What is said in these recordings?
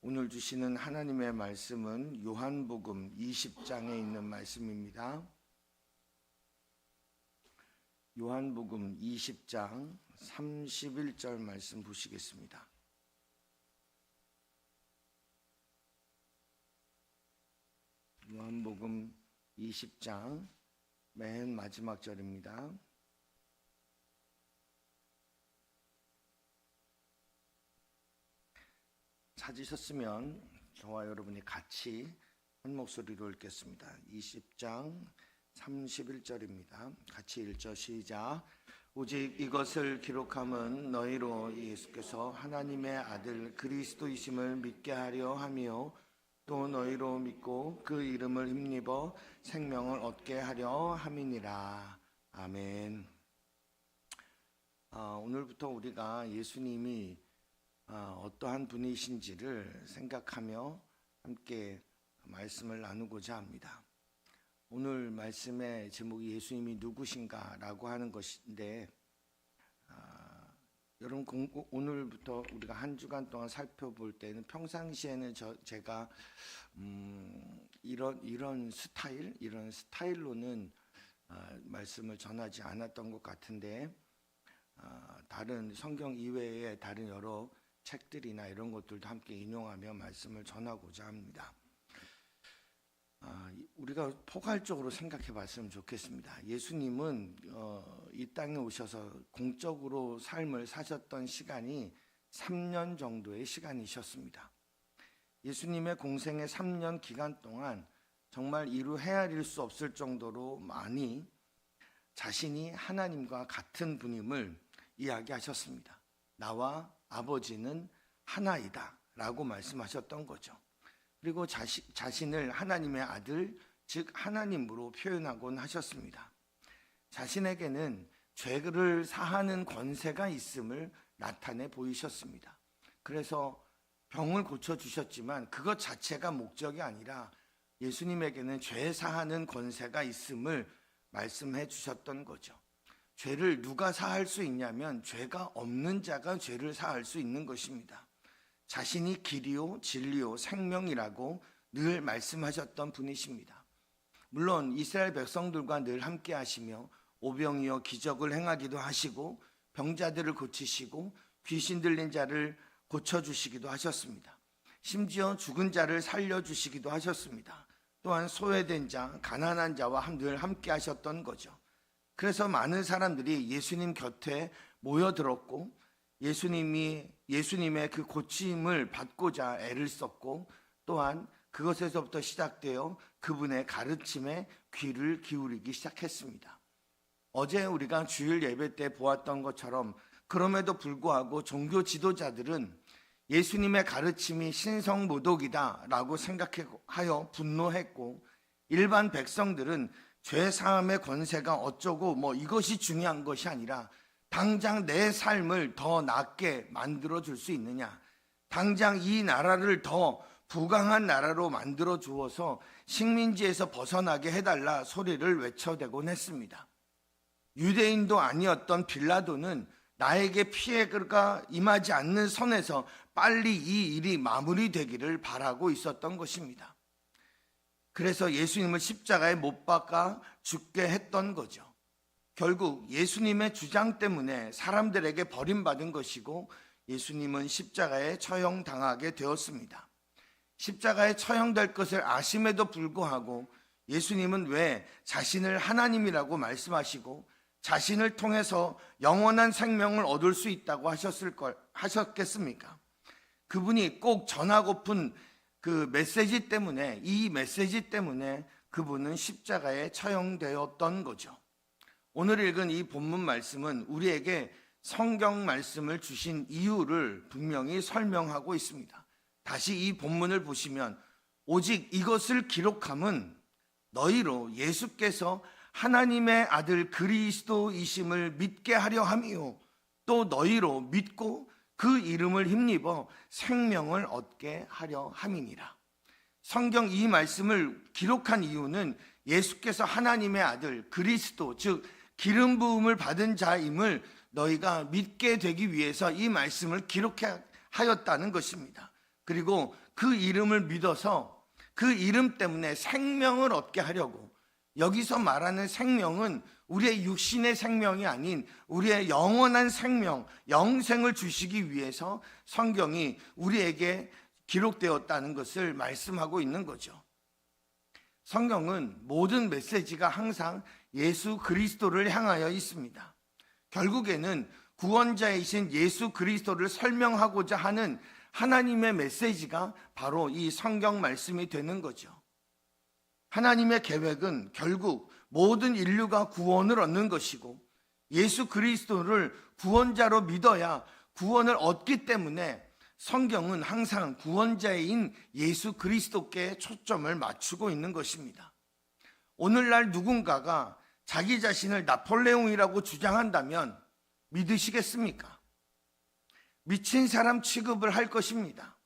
오늘 주시는 하나님의 말씀은 요한복음 20장에 있는 말씀입니다. 요한복음 20장 31절 말씀 보시겠습니다. 요한복음 20장 맨 마지막 절입니다. 찾으셨으면 저와 여러분이 같이 한 목소리로 읽겠습니다. 20장 31절입니다. 같이 읽죠. 시작. 오직 이것을 기록함은 너희로 예수께서 하나님의 아들 그리스도이심을 믿게 하려 함이요 또 너희로 믿고 그 이름을 힘입어 생명을 얻게 하려 함이니라. 아멘. 오늘부터 우리가 예수님이 어떠한 분이신지를 생각하며 함께 말씀을 나누고자 합니다. 오늘 말씀의 제목이 예수님이 누구신가 라고 하는 것인데 여러분 오늘부터 우리가 한 주간 동안 살펴볼 때는 평상시에는 제가 이런 스타일로는 말씀을 전하지 않았던 것 같은데 다른 성경 이외에 다른 여러 책들이나 이런 것들도 함께 인용하며 말씀을 전하고자 합니다. 우리가 포괄적으로 생각해 봤으면 좋겠습니다. 예수님은 이 땅에 오셔서 공적으로 삶을 사셨던 시간이 3년 정도의 시간이셨습니다. 예수님의 공생의 3년 기간 동안 정말 이루 헤아릴 수 없을 정도로 많이 자신이 하나님과 같은 분임을 이야기하셨습니다. 나와 아버지는 하나이다 라고 말씀하셨던 거죠. 그리고 자신을 하나님의 아들, 즉 하나님으로 표현하곤 하셨습니다. 자신에게는 죄를 사하는 권세가 있음을 나타내 보이셨습니다. 그래서 병을 고쳐주셨지만 그것 자체가 목적이 아니라 예수님에게는 죄 사하는 권세가 있음을 말씀해 주셨던 거죠. 죄를 누가 사할 수 있냐면 죄가 없는 자가 죄를 사할 수 있는 것입니다. 자신이 길이요 진리요 생명이라고 늘 말씀하셨던 분이십니다. 물론 이스라엘 백성들과 늘 함께 하시며 오병이어 기적을 행하기도 하시고 병자들을 고치시고 귀신 들린 자를 고쳐주시기도 하셨습니다. 심지어 죽은 자를 살려주시기도 하셨습니다. 또한 소외된 자, 가난한 자와 늘 함께 하셨던 거죠. 그래서 많은 사람들이 예수님 곁에 모여들었고 예수님의 그 고침을 받고자 애를 썼고 또한 그것에서부터 시작되어 그분의 가르침에 귀를 기울이기 시작했습니다. 어제 우리가 주일 예배 때 보았던 것처럼 그럼에도 불구하고 종교 지도자들은 예수님의 가르침이 신성모독이다 라고 생각하여 분노했고 일반 백성들은 죄 사함의 권세가 어쩌고 이것이 중요한 것이 아니라 당장 내 삶을 더 낫게 만들어 줄 수 있느냐, 당장 이 나라를 더 부강한 나라로 만들어 주어서 식민지에서 벗어나게 해달라 소리를 외쳐대곤 했습니다. 유대인도 아니었던 빌라도는 나에게 피해가 임하지 않는 선에서 빨리 이 일이 마무리되기를 바라고 있었던 것입니다. 그래서 예수님을 십자가에 못 박아 죽게 했던 거죠. 결국 예수님의 주장 때문에 사람들에게 버림받은 것이고 예수님은 십자가에 처형당하게 되었습니다. 십자가에 처형될 것을 아심에도 불구하고 예수님은 왜 자신을 하나님이라고 말씀하시고 자신을 통해서 영원한 생명을 얻을 수 있다고 하셨겠습니까? 그분이 꼭 전하고픈 그 메시지 때문에, 이 메시지 때문에 그분은 십자가에 처형되었던 거죠. 오늘 읽은 이 본문 말씀은 우리에게 성경 말씀을 주신 이유를 분명히 설명하고 있습니다. 다시 이 본문을 보시면 오직 이것을 기록함은 너희로 예수께서 하나님의 아들 그리스도이심을 믿게 하려 함이요 또 너희로 믿고 그 이름을 힘입어 생명을 얻게 하려 함이니라. 성경 이 말씀을 기록한 이유는 예수께서 하나님의 아들 그리스도, 즉 기름 부음을 받은 자임을 너희가 믿게 되기 위해서 이 말씀을 기록하였다는 것입니다. 그리고 그 이름을 믿어서 그 이름 때문에 생명을 얻게 하려고, 여기서 말하는 생명은 우리의 육신의 생명이 아닌 우리의 영원한 생명, 영생을 주시기 위해서 성경이 우리에게 기록되었다는 것을 말씀하고 있는 거죠. 성경은 모든 메시지가 항상 예수 그리스도를 향하여 있습니다. 결국에는 구원자이신 예수 그리스도를 설명하고자 하는 하나님의 메시지가 바로 이 성경 말씀이 되는 거죠. 하나님의 계획은 결국 모든 인류가 구원을 얻는 것이고, 예수 그리스도를 구원자로 믿어야 구원을 얻기 때문에 성경은 항상 구원자인 예수 그리스도께 초점을 맞추고 있는 것입니다. 오늘날 누군가가 자기 자신을 나폴레옹이라고 주장한다면 믿으시겠습니까? 미친 사람 취급을 할 것입니다.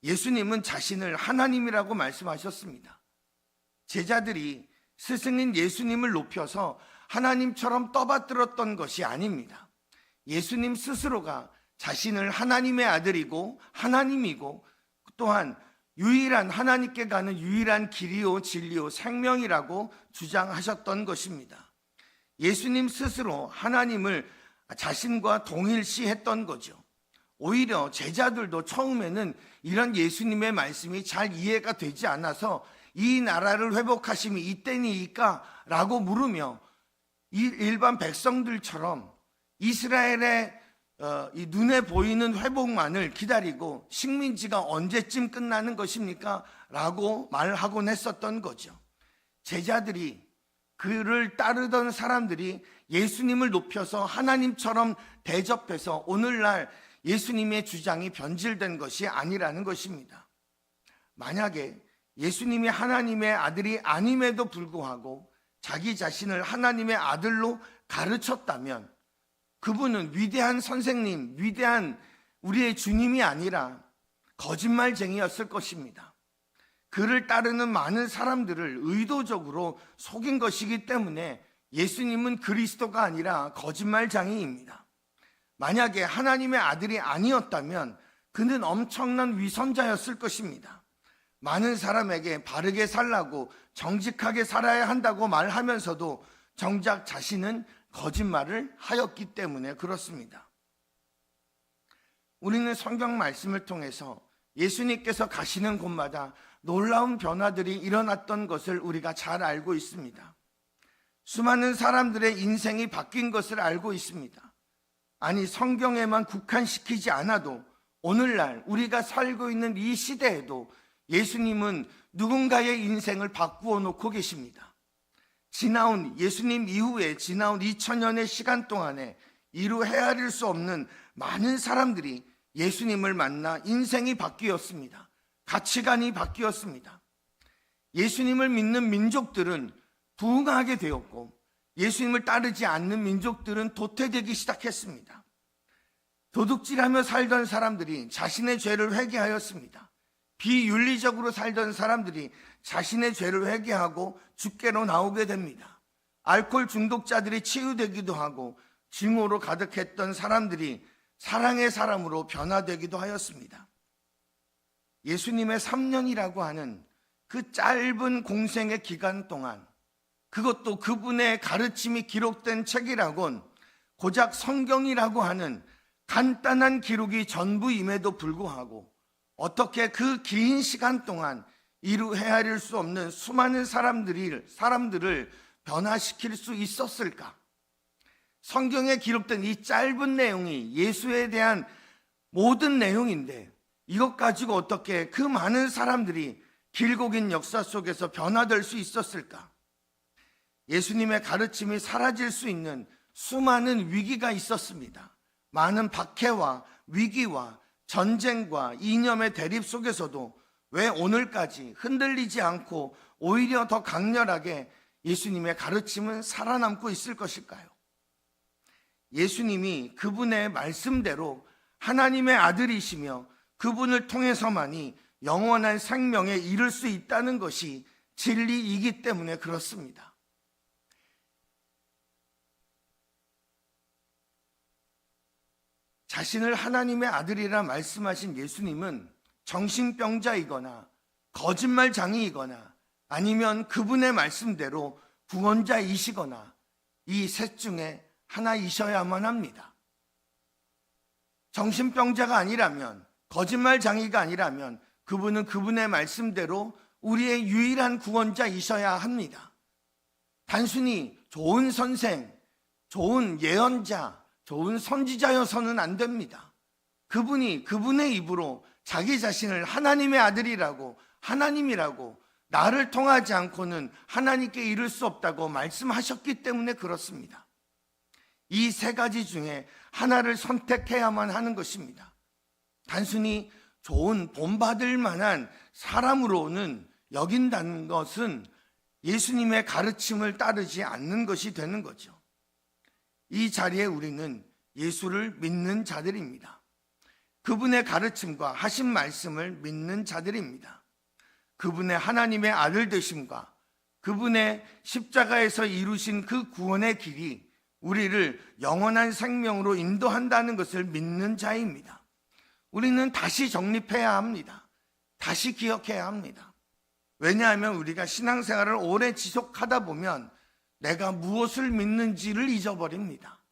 예수님은 자신을 하나님이라고 말씀하셨습니다. 제자들이 스승인 예수님을 높여서 하나님처럼 떠받들었던 것이 아닙니다. 예수님 스스로가 자신을 하나님의 아들이고 하나님이고, 또한 유일한, 하나님께 가는 유일한 길이요 진리요 생명이라고 주장하셨던 것입니다. 예수님 스스로 하나님을 자신과 동일시했던 거죠. 오히려 제자들도 처음에는 이런 예수님의 말씀이 잘 이해가 되지 않아서 이 나라를 회복하심이 이때니까? 라고 물으며 일반 백성들처럼 이스라엘의 이 눈에 보이는 회복만을 기다리고 식민지가 언제쯤 끝나는 것입니까? 라고 말하곤 했었던 거죠. 제자들이, 그를 따르던 사람들이 예수님을 높여서 하나님처럼 대접해서 오늘날 예수님의 주장이 변질된 것이 아니라는 것입니다. 만약에 예수님이 하나님의 아들이 아님에도 불구하고 자기 자신을 하나님의 아들로 가르쳤다면 그분은 위대한 선생님, 위대한 우리의 주님이 아니라 거짓말쟁이였을 것입니다. 그를 따르는 많은 사람들을 의도적으로 속인 것이기 때문에 예수님은 그리스도가 아니라 거짓말쟁이입니다. 만약에 하나님의 아들이 아니었다면 그는 엄청난 위선자였을 것입니다. 많은 사람에게 바르게 살라고, 정직하게 살아야 한다고 말하면서도 정작 자신은 거짓말을 하였기 때문에 그렇습니다. 우리는 성경 말씀을 통해서 예수님께서 가시는 곳마다 놀라운 변화들이 일어났던 것을 우리가 잘 알고 있습니다. 수많은 사람들의 인생이 바뀐 것을 알고 있습니다. 아니, 성경에만 국한시키지 않아도 오늘날 우리가 살고 있는 이 시대에도 예수님은 누군가의 인생을 바꾸어 놓고 계십니다. 지나온 예수님 이후에 지나온 2000년의 시간 동안에 이루 헤아릴 수 없는 많은 사람들이 예수님을 만나 인생이 바뀌었습니다. 가치관이 바뀌었습니다. 예수님을 믿는 민족들은 부흥하게 되었고, 예수님을 따르지 않는 민족들은 도태되기 시작했습니다. 도둑질하며 살던 사람들이 자신의 죄를 회개하였습니다. 비윤리적으로 살던 사람들이 자신의 죄를 회개하고 주께로 나오게 됩니다. 알코올 중독자들이 치유되기도 하고, 증오로 가득했던 사람들이 사랑의 사람으로 변화되기도 하였습니다. 예수님의 3년이라고 하는 그 짧은 공생의 기간 동안, 그것도 그분의 가르침이 기록된 책이라곤 고작 성경이라고 하는 간단한 기록이 전부임에도 불구하고 어떻게 그 긴 시간 동안 이루 헤아릴 수 없는 수많은 사람들을 변화시킬 수 있었을까? 성경에 기록된 이 짧은 내용이 예수에 대한 모든 내용인데, 이것 가지고 어떻게 그 많은 사람들이 길고 긴 역사 속에서 변화될 수 있었을까? 예수님의 가르침이 사라질 수 있는 수많은 위기가 있었습니다. 많은 박해와 위기와 전쟁과 이념의 대립 속에서도 왜 오늘까지 흔들리지 않고 오히려 더 강렬하게 예수님의 가르침은 살아남고 있을 것일까요? 예수님이 그분의 말씀대로 하나님의 아들이시며 그분을 통해서만이 영원한 생명에 이를 수 있다는 것이 진리이기 때문에 그렇습니다. 자신을 하나님의 아들이라 말씀하신 예수님은 정신병자이거나 거짓말장이이거나 아니면 그분의 말씀대로 구원자이시거나 이 셋 중에 하나이셔야만 합니다. 정신병자가 아니라면, 거짓말장이가 아니라면 그분은 그분의 말씀대로 우리의 유일한 구원자이셔야 합니다. 단순히 좋은 선생, 좋은 예언자, 좋은 선지자여서는 안 됩니다. 그분이 그분의 입으로 자기 자신을 하나님의 아들이라고, 하나님이라고, 나를 통하지 않고는 하나님께 이룰 수 없다고 말씀하셨기 때문에 그렇습니다. 이 세 가지 중에 하나를 선택해야만 하는 것입니다. 단순히 좋은 본받을 만한 사람으로는 여긴다는 것은 예수님의 가르침을 따르지 않는 것이 되는 거죠. 이 자리에 우리는 예수를 믿는 자들입니다. 그분의 가르침과 하신 말씀을 믿는 자들입니다. 그분의 하나님의 아들 되심과 그분의 십자가에서 이루신 그 구원의 길이 우리를 영원한 생명으로 인도한다는 것을 믿는 자입니다. 우리는 다시 정립해야 합니다. 다시 기억해야 합니다. 왜냐하면 우리가 신앙생활을 오래 지속하다 보면 내가 무엇을 믿는지를 잊어버립니다.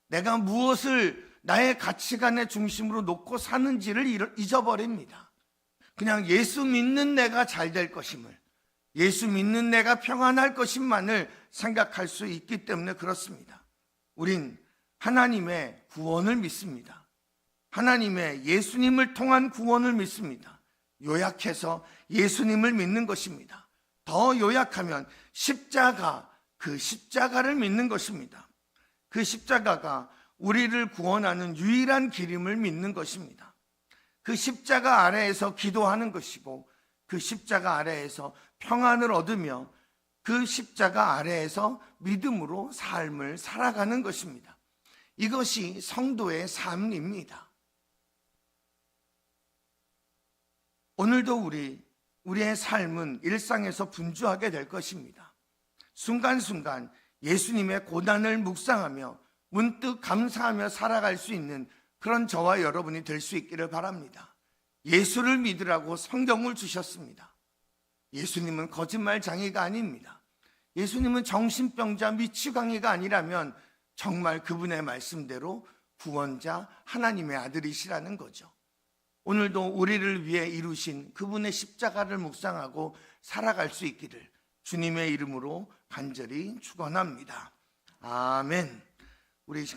내가 무엇을 나의 가치관의 중심으로 놓고 사는지를 잊어버립니다. 그냥 예수 믿는 내가 잘 될 것임을, 예수 믿는 내가 평안할 것임만을 생각할 수 있기 때문에 그렇습니다. 우린 하나님의 구원을 믿습니다. 하나님의 예수님을 통한 구원을 믿습니다. 요약해서 예수님을 믿는 것입니다. 더 요약하면 십자가, 그 십자가를 믿는 것입니다. 그 십자가가 우리를 구원하는 유일한 길임을 믿는 것입니다. 그 십자가 아래에서 기도하는 것이고 그 십자가 아래에서 평안을 얻으며 그 십자가 아래에서 믿음으로 삶을 살아가는 것입니다. 이것이 성도의 삶입니다. 오늘도 우리의 삶은 일상에서 분주하게 될 것입니다. 순간순간 예수님의 고난을 묵상하며 문득 감사하며 살아갈 수 있는 그런 저와 여러분이 될 수 있기를 바랍니다. 예수를 믿으라고 성경을 주셨습니다. 예수님은 거짓말장이가 아닙니다. 예수님은 정신병자 미치광이가 아니라면 정말 그분의 말씀대로 구원자 하나님의 아들이시라는 거죠. 오늘도 우리를 위해 이루신 그분의 십자가를 묵상하고 살아갈 수 있기를 주님의 이름으로 간절히 축원합니다. 아멘. 우리